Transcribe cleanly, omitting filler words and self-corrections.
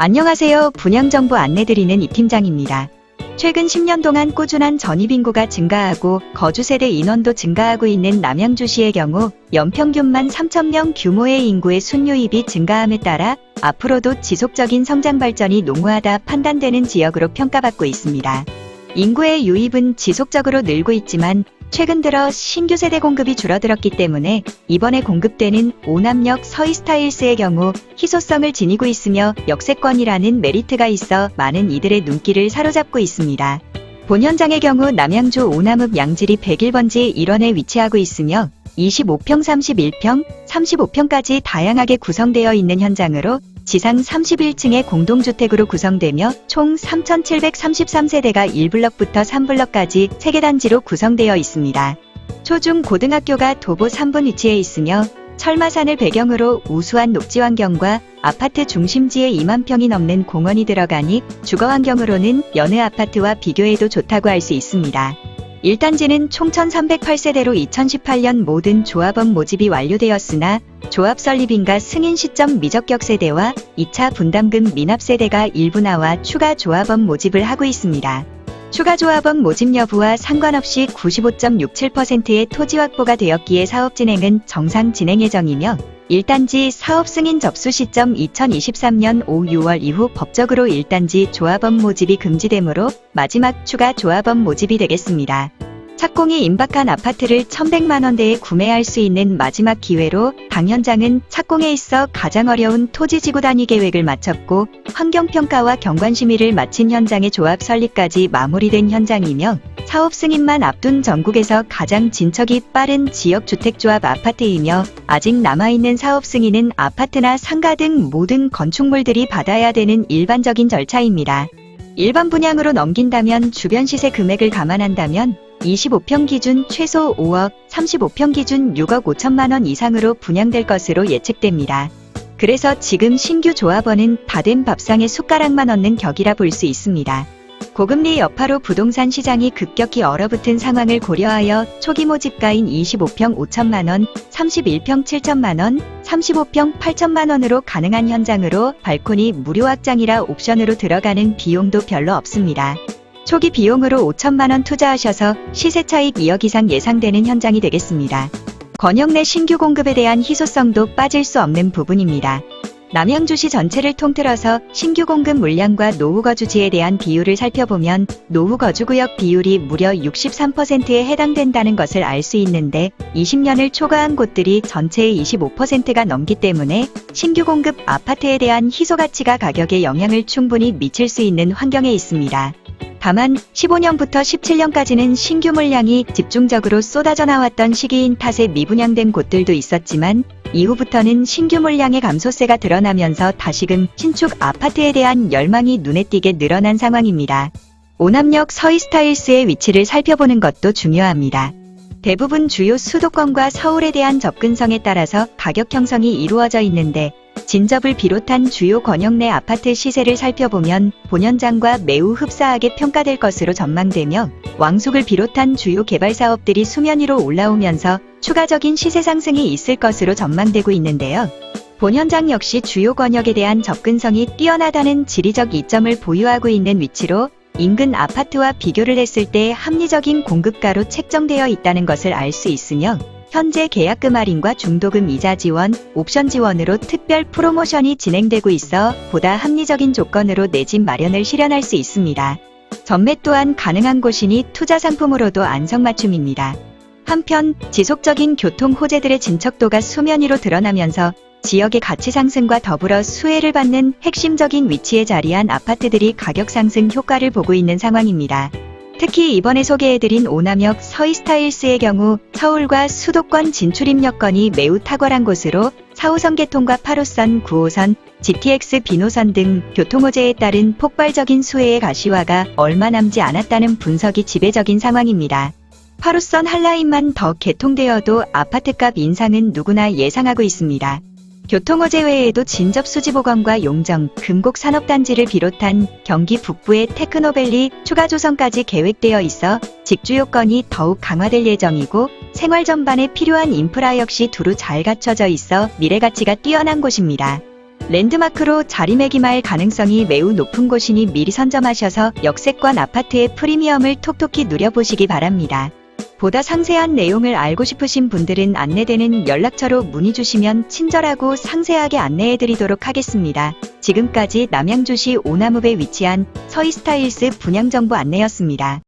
안녕하세요. 분양정보 안내드리는 이팀장입니다. 최근 10년 동안 꾸준한 전입인구가 증가하고 거주세대 인원도 증가하고 있는 남양주시의 경우 연평균만 3,000명 규모의 인구의 순유입이 증가함에 따라 앞으로도 지속적인 성장 발전이 농후하다 판단되는 지역으로 평가받고 있습니다. 인구의 유입은 지속적으로 늘고 있지만 최근 들어 신규 세대 공급이 줄어들었기 때문에 이번에 공급되는 오남역 서이스타일스의 경우 희소성을 지니고 있으며 역세권이라는 메리트가 있어 많은 이들의 눈길을 사로잡고 있습니다. 본 현장의 경우 남양주 오남읍 양지리 101번지 1원에 위치하고 있으며 25평, 31평, 35평까지 다양하게 구성되어 있는 현장으로 지상 31층의 공동주택으로 구성되며 총 3,733세대가 1블럭부터 3블럭까지 3개 단지로 구성되어 있습니다. 초중 고등학교가 도보 3분 위치해 있으며 철마산을 배경으로 우수한 녹지 환경과 아파트 중심지에 2만 평이 넘는 공원이 들어가니 주거 환경으로는 여느 아파트와 비교해도 좋다고 할 수 있습니다. 1단지는 총 1,308세대로 2018년 모든 조합원 모집이 완료되었으나 조합 설립인가 승인 시점 미적격 세대와 2차 분담금 미납 세대가 일부 나와 추가 조합원 모집을 하고 있습니다. 추가 조합원 모집 여부와 상관없이 95.67%의 토지 확보가 되었기에 사업 진행은 정상 진행 예정이며 1단지 사업 승인 접수 시점 2023년 5, 6월 이후 법적으로 1단지 조합원 모집이 금지되므로 마지막 추가 조합원 모집이 되겠습니다. 착공이 임박한 아파트를 1,100만원대에 구매할 수 있는 마지막 기회로 당 현장은 착공에 있어 가장 어려운 토지지구 단위 계획을 마쳤고 환경평가와 경관심의를 마친 현장의 조합 설립까지 마무리된 현장이며 사업 승인만 앞둔 전국에서 가장 진척이 빠른 지역주택조합 아파트이며 아직 남아있는 사업 승인은 아파트나 상가 등 모든 건축물들이 받아야 되는 일반적인 절차입니다. 일반 분양으로 넘긴다면 주변 시세 금액을 감안한다면 25평 기준 최소 5억, 35평 기준 6억 5천만원 이상으로 분양될 것으로 예측됩니다. 그래서 지금 신규 조합원은 다 된 밥상에 숟가락만 얹는 격이라 볼 수 있습니다. 고금리 여파로 부동산 시장이 급격히 얼어붙은 상황을 고려하여 초기 모집가인 25평 5천만원, 31평 7천만원, 35평 8천만원으로 가능한 현장으로 발코니 무료 확장이라 옵션으로 들어가는 비용도 별로 없습니다. 초기 비용으로 5천만원 투자하셔서 시세 차익 2억 이상 예상되는 현장이 되겠습니다. 권역 내 신규 공급에 대한 희소성도 빠질 수 없는 부분입니다. 남양주시 전체를 통틀어서 신규 공급 물량과 노후 거주지에 대한 비율을 살펴보면 노후 거주구역 비율이 무려 63%에 해당된다는 것을 알 수 있는데 20년을 초과한 곳들이 전체의 25%가 넘기 때문에 신규 공급 아파트에 대한 희소 가치가 가격에 영향을 충분히 미칠 수 있는 환경에 있습니다. 다만 15년부터 17년까지는 신규 물량이 집중적으로 쏟아져 나왔던 시기인 탓에 미분양된 곳들도 있었지만 이후부터는 신규 물량의 감소세가 드러나면서 다시금 신축 아파트에 대한 열망이 눈에 띄게 늘어난 상황입니다. 오남역 서이스타일스의 위치를 살펴보는 것도 중요합니다. 대부분 주요 수도권과 서울에 대한 접근성에 따라서 가격 형성이 이루어져 있는데 진접을 비롯한 주요 권역 내 아파트 시세를 살펴보면 본현장과 매우 흡사하게 평가될 것으로 전망되며 왕숙을 비롯한 주요 개발 사업들이 수면 위로 올라오면서 추가적인 시세 상승이 있을 것으로 전망되고 있는데요. 본현장 역시 주요 권역에 대한 접근성이 뛰어나다는 지리적 이점을 보유하고 있는 위치로 인근 아파트와 비교를 했을 때 합리적인 공급가로 책정되어 있다는 것을 알 수 있으며 현재 계약금 할인과 중도금 이자 지원, 옵션 지원으로 특별 프로모션이 진행되고 있어 보다 합리적인 조건으로 내 집 마련을 실현할 수 있습니다. 전매 또한 가능한 곳이니 투자 상품으로도 안성맞춤입니다. 한편 지속적인 교통 호재들의 진척도가 수면 위로 드러나면서 지역의 가치 상승과 더불어 수혜를 받는 핵심적인 위치에 자리한 아파트들이 가격 상승 효과를 보고 있는 상황입니다. 특히 이번에 소개해드린 오남역 서이스타일스의 경우 서울과 수도권 진출입 여건이 매우 탁월한 곳으로 4호선 개통과 8호선, 9호선, GTX 비노선 등 교통호재에 따른 폭발적인 수혜의 가시화가 얼마 남지 않았다는 분석이 지배적인 상황입니다. 8호선 한라인만 더 개통되어도 아파트값 인상은 누구나 예상하고 있습니다. 교통호재 외에도 진접 수지보건과 용정, 금곡 산업단지를 비롯한 경기 북부의 테크노밸리 추가 조성까지 계획되어 있어 직주 요건이 더욱 강화될 예정이고 생활 전반에 필요한 인프라 역시 두루 잘 갖춰져 있어 미래 가치가 뛰어난 곳입니다. 랜드마크로 자리매김할 가능성이 매우 높은 곳이니 미리 선점하셔서 역세권 아파트의 프리미엄을 톡톡히 누려보시기 바랍니다. 보다 상세한 내용을 알고 싶으신 분들은 안내되는 연락처로 문의 주시면 친절하고 상세하게 안내해드리도록 하겠습니다. 지금까지 남양주시 오나무배 위치한 서희스타일스 분양정보 안내였습니다.